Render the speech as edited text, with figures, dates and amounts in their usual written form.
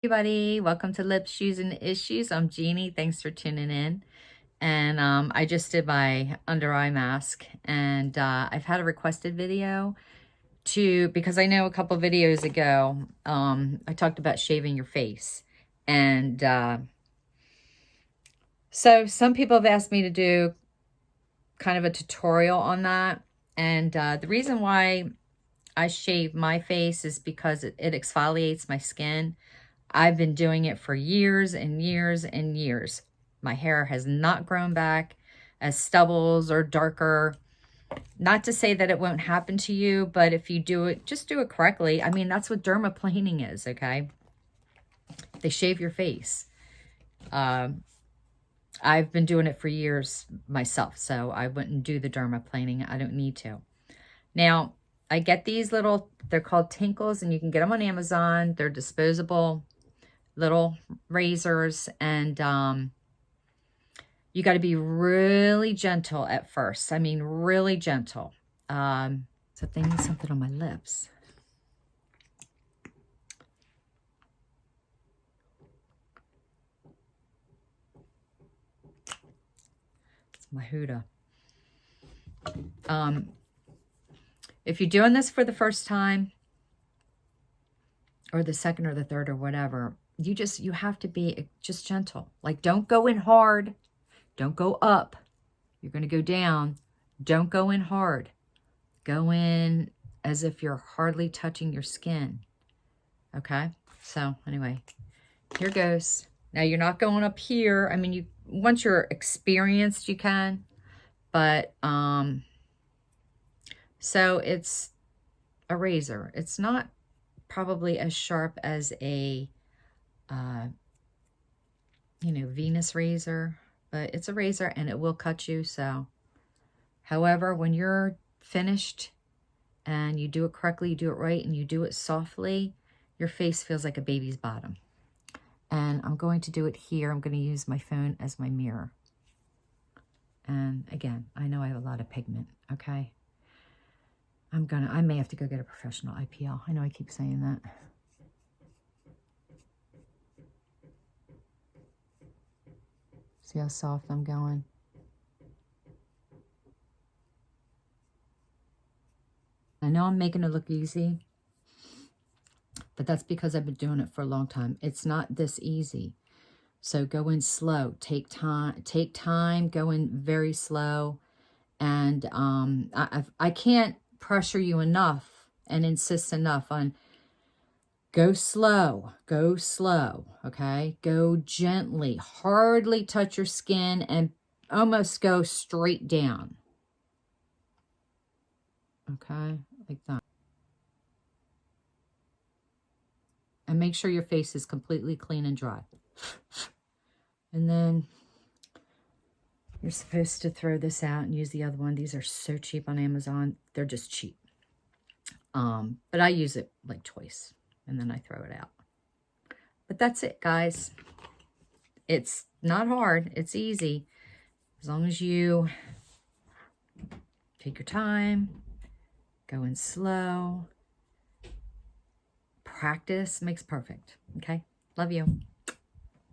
Everybody, welcome to Lips, Shoes, and Issues. I'm Jeannie. Thanks for tuning in. And I just did my under eye mask, and I've had a requested video because I know a couple videos ago I talked about shaving your face, and so some people have asked me to do kind of a tutorial on that. And the reason why I shave my face is because it exfoliates my skin. I've been doing it for years and years and years. My hair has not grown back as stubbles or darker. Not to say that it won't happen to you, but if you do it, just do it correctly. I mean, that's what dermaplaning is, okay? They shave your face. I've been doing it for years myself, so I wouldn't do the dermaplaning. I don't need to. Now, I get these little, they're called tinkles, and you can get them on Amazon. They're disposable little razors, and you got to be really gentle at first. I mean, really gentle. Something on my lips. It's my Huda. If you're doing this for the first time, or the second or the third or whatever, you have to be just gentle. Like, don't go in hard. Don't go up. You're going to go down. Don't go in hard. Go in as if you're hardly touching your skin. Okay? So, anyway, here goes. Now, you're not going up here. I mean, once you're experienced, you can. But, so it's a razor. It's not probably as sharp as a, Venus razor, but it's a razor and it will cut you. So, however, when you're finished and you do it correctly, you do it right, and you do it softly, your face feels like a baby's bottom. And I'm going to do it here. I'm going to use my phone as my mirror. And again, I know I have a lot of pigment, okay? I may have to go get a professional IPL. I know I keep saying that. See how soft I'm going? I know I'm making it look easy, but that's because I've been doing it for a long time. It's not this easy. So go in slow. Take time. Go in very slow. And I can't pressure you enough and insist enough on go slow, okay? Go gently, hardly touch your skin, and almost go straight down, okay? Like that. And make sure your face is completely clean and dry. And then you're supposed to throw this out and use the other one. These are so cheap on Amazon. They're just cheap. But I use it like twice, and then I throw it out. But that's it, guys. It's not hard. It's easy. As long as you take your time, go in slow. Practice makes perfect. Okay? Love you.